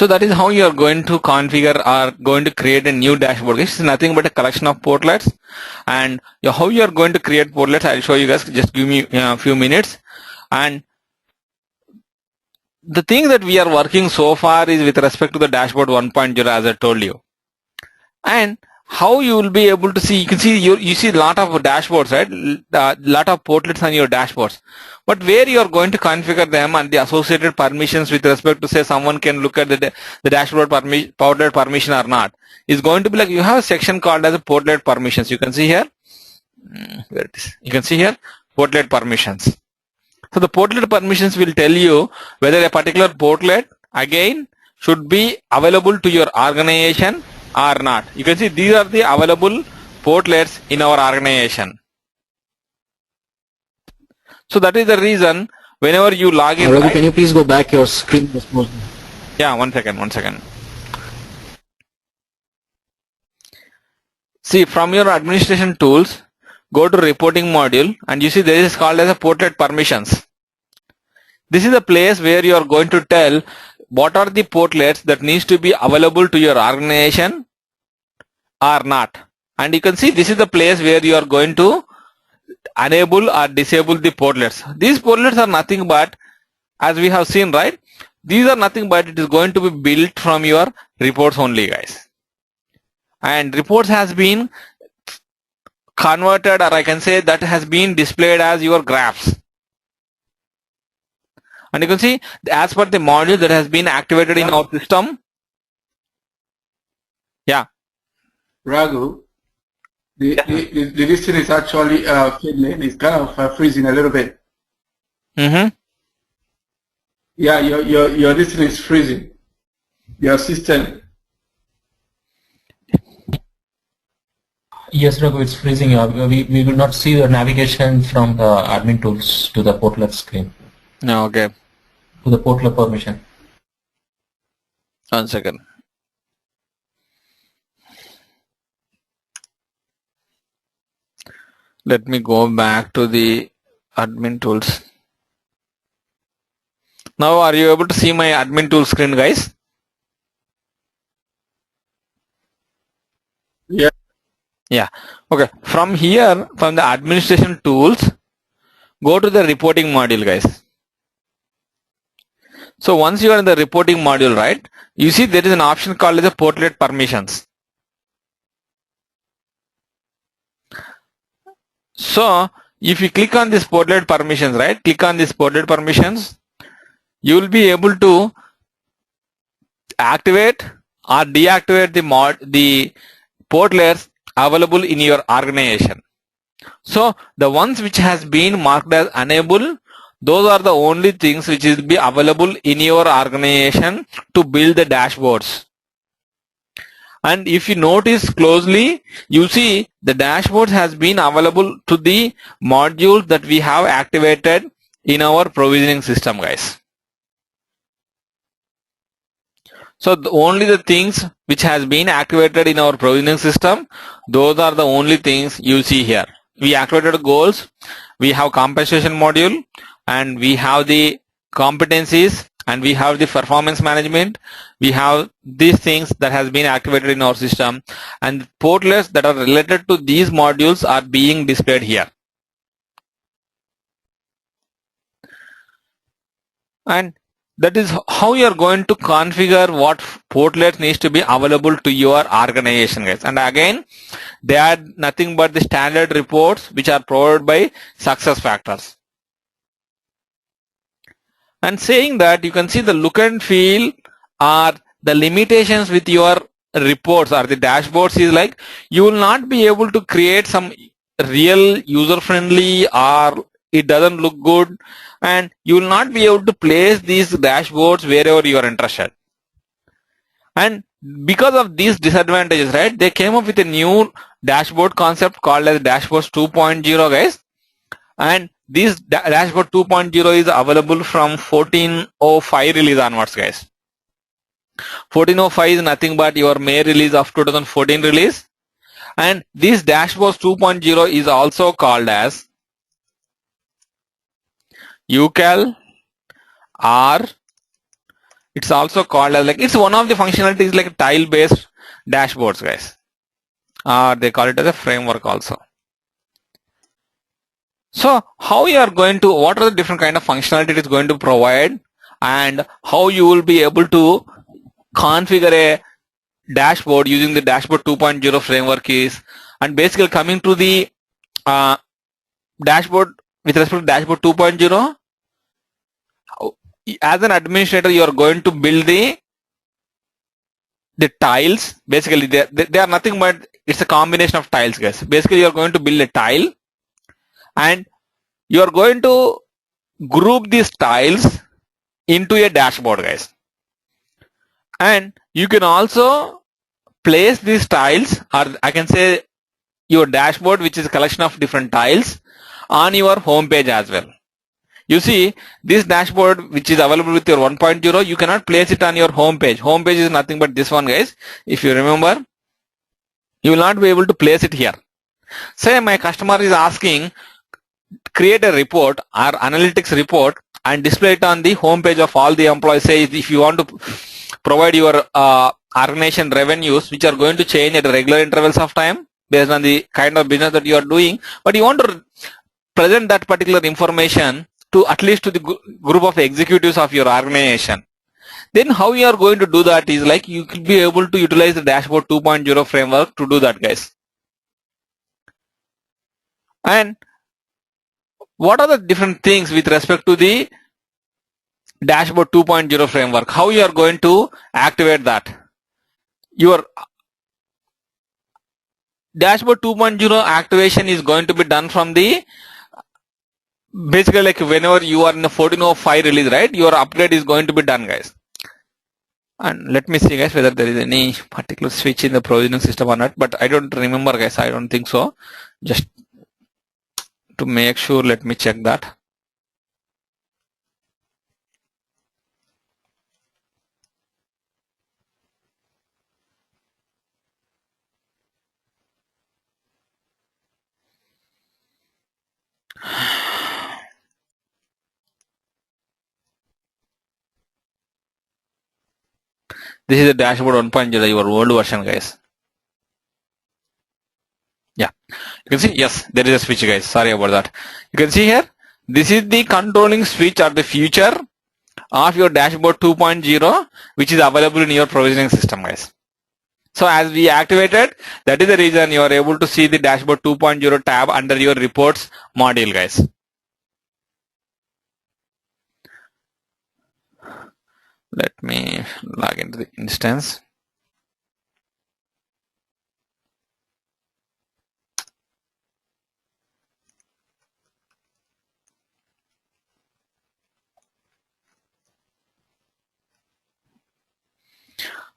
So that is how you are going to configure or going to create a new dashboard. This is nothing but a collection of portlets, and how you are going to create portlets, I'll show you guys. Just give me a few minutes. And the thing that we are working so far is with respect to the dashboard 1.0, as I told you. And how you will be able to see, you can see you see a lot of dashboards, right? Lot of portlets on your dashboards, but where you are going to configure them and the associated permissions with respect to, say, someone can look at the dashboard portlet permission or not, is going to be like, you have a section called as a portlet permissions. You can see here, where it is, you can see here, portlet permissions. So the portlet permissions will tell you whether a particular portlet again should be available to your organization or not. You can see these are the available portlets in our organization. So that is the reason whenever you log in. Ravi, can you please go back your screen? Yeah, one second. See, from your administration tools, go to reporting module, and you see there is called as a portlet permissions. This is the place where you are going to tell what are the portlets that needs to be available to your organization or not. And you can see this is the place where you are going to enable or disable the portlets. These portlets are nothing but, as we have seen, right? These are nothing but it is going to be built from your reports only, guys. And reports has been converted, or I can say that has been displayed as your graphs. And you can see, as per the module that has been activated in our system. Yeah. Raghu, the listing is actually fiddling. It's kind of freezing a little bit. Mm-hmm. Yeah, your listing is freezing. Your system. Yes, Raghu, it's freezing. We will not see the navigation from the admin tools to the portlet screen. No, okay. To the portlet permission. 1 second. Let me go back to the admin tools. Now, are you able to see my admin tool screen, guys? Yeah. Yeah. Okay. From here, from the administration tools, go to the reporting module, guys. So once you are in the reporting module, right, you see there is an option called as the portlet permissions. So if you click on this portlet permissions, right, click on this portlet permissions, you will be able to activate or deactivate the portlets available in your organization. So the ones which has been marked as enable, those are the only things which will be available in your organization to build the dashboards. And if you notice closely, you see the dashboard has been available to the modules that we have activated in our provisioning system, guys. So only the things which has been activated in our provisioning system, those are the only things you see here. We activated goals, we have compensation module, and we have the competencies, and we have the performance management. We have these things that has been activated in our system, and portlets that are related to these modules are being displayed here. And that is how you are going to configure what portlet needs to be available to your organization, guys. And again, they are nothing but the standard reports which are provided by SuccessFactors. And saying that, you can see the look and feel or the limitations with your reports or the dashboards is like, you will not be able to create some real user friendly, or it doesn't look good, and you will not be able to place these dashboards wherever you are interested. And because of these disadvantages, right, they came up with a new dashboard concept called as Dashboards 2.0, guys. And this Dashboard 2.0 is available from 14.05 release onwards, guys. 14.05 is nothing but your May release of 2014 release. And this Dashboards 2.0 is also called as UCAL or It's also called as it's one of the functionalities like tile based dashboards, guys. They call it as a framework also. So how you are going to, what are the different kind of functionality it is going to provide, and how you will be able to configure a dashboard using the dashboard 2.0 framework is, and basically coming to the dashboard with respect to dashboard 2.0, as an administrator you are going to build the tiles. Basically they are nothing but it's a combination of tiles, guys. Basically you are going to build a tile and you are going to group these tiles into a dashboard, guys. And you can also place these tiles, or I can say your dashboard, which is a collection of different tiles, on your home page as well. You see, this dashboard which is available with your 1.0, you cannot place it on your home page. Home page is nothing but this one, guys. If you remember, you will not be able to place it here. Say my customer is asking, create a report or analytics report and display it on the home page of all the employees. Say if you want to provide your organization revenues which are going to change at regular intervals of time based on the kind of business that you are doing, but you want to present that particular information to at least to the group of executives of your organization. Then how you are going to do that is like you could be able to utilize the dashboard 2.0 framework to do that, guys. And what are the different things with respect to the dashboard 2.0 framework? How you are going to activate that? Your dashboard 2.0 activation is going to be done from the basically like whenever you are in the 14.05 release, right? Your upgrade is going to be done, guys. And let me see, guys, whether there is any particular switch in the provisioning system or not, but I don't remember, guys. I don't think so. Just to make sure, let me check that. This is the dashboard 1.0, your old version, guys. Yeah, you can see, yes, there is a switch, guys. Sorry about that. You can see here, this is the controlling switch or the feature of your dashboard 2.0, which is available in your provisioning system, guys. So as we activated, that is the reason you are able to see the dashboard 2.0 tab under your reports module, guys. Let me log into the instance.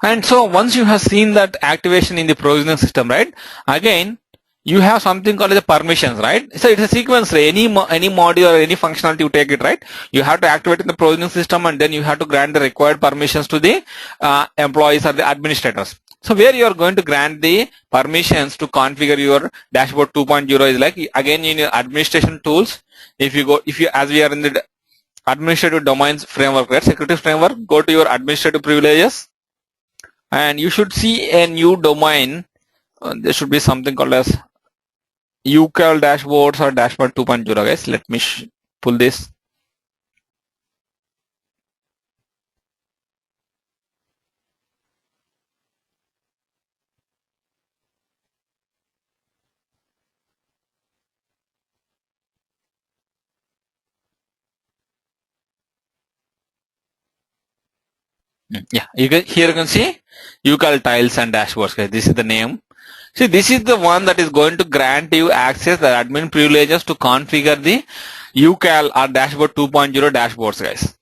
And so once you have seen that activation in the provisioning system, right, again you have something called the permissions, right? So it's a sequence. Any module or any functionality you take it, right, you have to activate in the provisioning system and then you have to grant the required permissions to the employees or the administrators. So where you are going to grant the permissions to configure your dashboard 2.0 is like, again, in your administration tools, if you as we are in the administrative domains framework, right, security framework, go to your administrative privileges and you should see a new domain. There should be something called as UCAL dashboards or dashboard 2.0, guys. Let me pull this. Yeah, here you can see UCAL tiles and dashboards, guys. This is the name. See, this is the one that is going to grant you access the admin privileges to configure the UCAL or dashboard 2.0 dashboards, guys.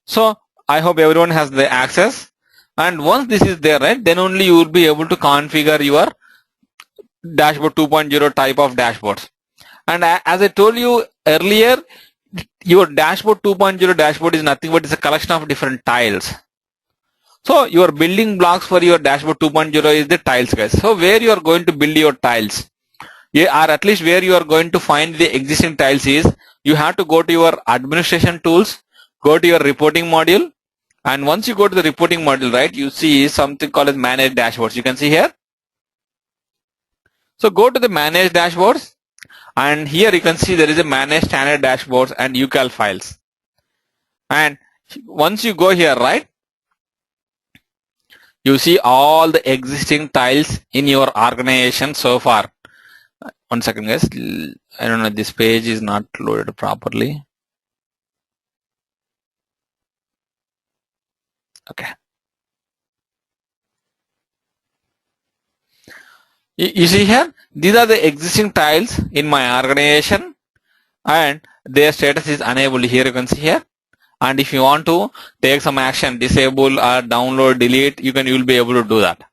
So I hope everyone has the access, and once this is there, right, then only you will be able to configure your dashboard 2.0 type of dashboards. And as I told you earlier, your dashboard 2.0 dashboard is nothing but it's a collection of different tiles. So your building blocks for your dashboard 2.0 is the tiles, guys. So where you are going to build your tiles, or at least where you are going to find the existing tiles is, you have to go to your administration tools, go to your reporting module, And once you go to the reporting module, right, you see something called as manage dashboards. You can see here. So go to the manage dashboards, and here you can see there is a manage standard dashboards and UCal files. And once you go here, right, you see all the existing tiles in your organization so far. One second, guys. I don't know, this page is not loaded properly. Okay. You see here, these are the existing tiles in my organization, and their status is enabled. Here you can see here. And if you want to take some action, disable or download, delete, you will be able to do that.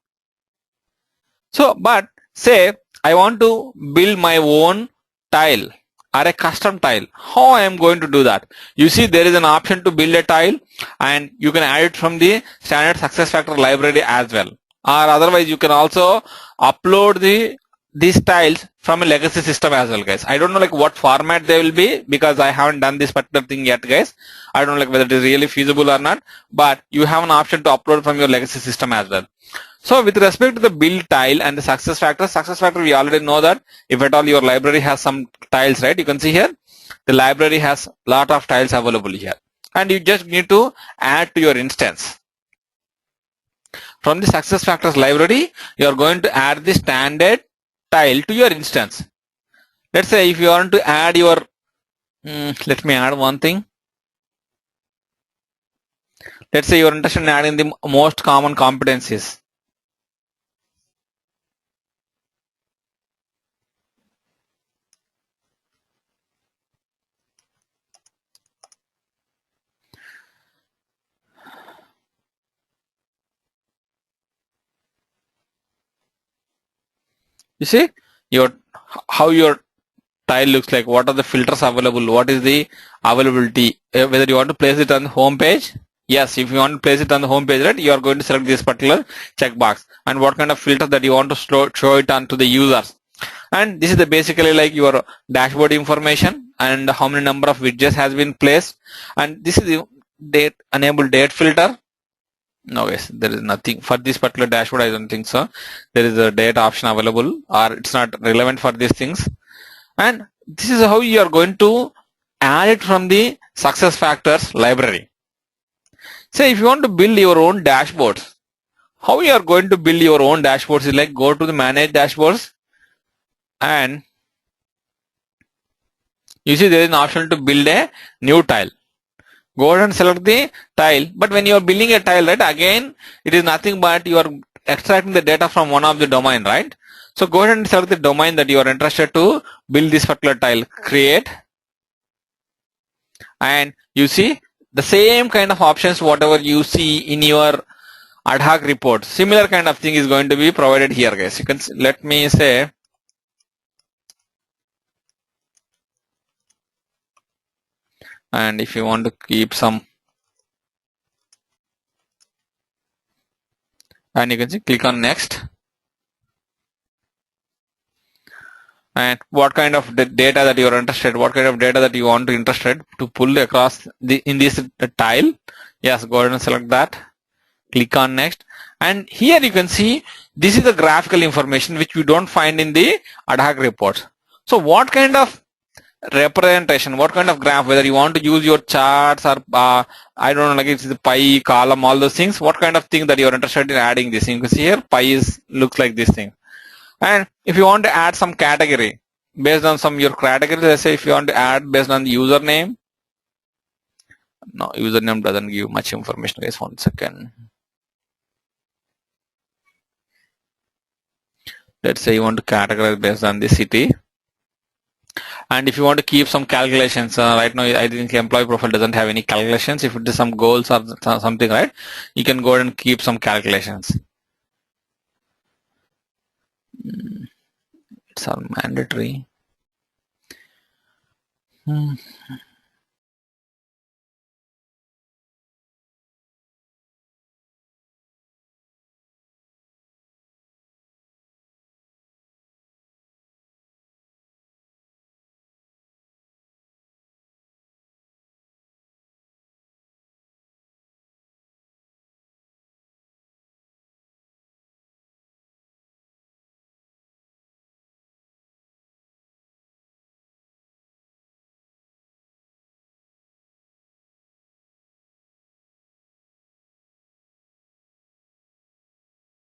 So, but say I want to build my own tile or a custom tile. How I am going to do that? You see there is an option to build a tile, and you can add it from the standard SuccessFactors library as well. Or otherwise you can also upload these tiles from a legacy system as well, guys. I don't know like what format they will be, because I haven't done this particular thing yet, guys. I don't know like whether it is really feasible or not, but you have an option to upload from your legacy system as well. So with respect to the build tile and the SuccessFactors, we already know that if at all your library has some tiles, right, you can see here the library has lot of tiles available here, and you just need to add to your instance. From the SuccessFactors library, you are going to add the standard tile to your instance. Let's say if you want to add your, let me add one thing. Let's say you are interested in adding the most common competencies. You see how your tile looks like, what are the filters available, what is the availability, whether you want to place it on the home page. Yes, if you want to place it on the home page, right, you are going to select this particular checkbox, and what kind of filter that you want to show it on to the users. And this is the basically like your dashboard information and how many number of widgets has been placed. And this is the date, enable date filter. No, guys, there is nothing for this particular dashboard. I don't think so. There is a date option available, or it's not relevant for these things. And this is how you are going to add it from the SuccessFactors library. Say if you want to build your own dashboards, how you are going to build your own dashboards is like go to the manage dashboards, and you see there is an option to build a new tile. Go ahead and select the tile, but when you are building a tile, right, again it is nothing but you are extracting the data from one of the domain, right? So go ahead and select the domain that you are interested to build this particular tile, create, and you see the same kind of options whatever you see in your ad hoc report. Similar kind of thing is going to be provided here, guys. You can let me say and if you want to keep some, and you can see click on next, and what kind of data that you are interested, what kind of data that you want to interested to pull across in this tile. Yes, go ahead and select that, click on next, and here you can see this is the graphical information which we don't find in the ad hoc reports. So what kind of representation, what kind of graph, whether you want to use your charts or I don't know, like it's the pie column, all those things, what kind of thing that you're interested in adding this. You can see here pie looks like this thing. And if you want to add some category based on some your category, let's say if you want to add based on the username, no, username doesn't give much information, guys. 1 second. Let's say you want to categorize based on the city. And if you want to keep some calculations, right now I think employee profile doesn't have any calculations. If it is some goals or something, right, you can go ahead and keep some calculations. It's all mandatory.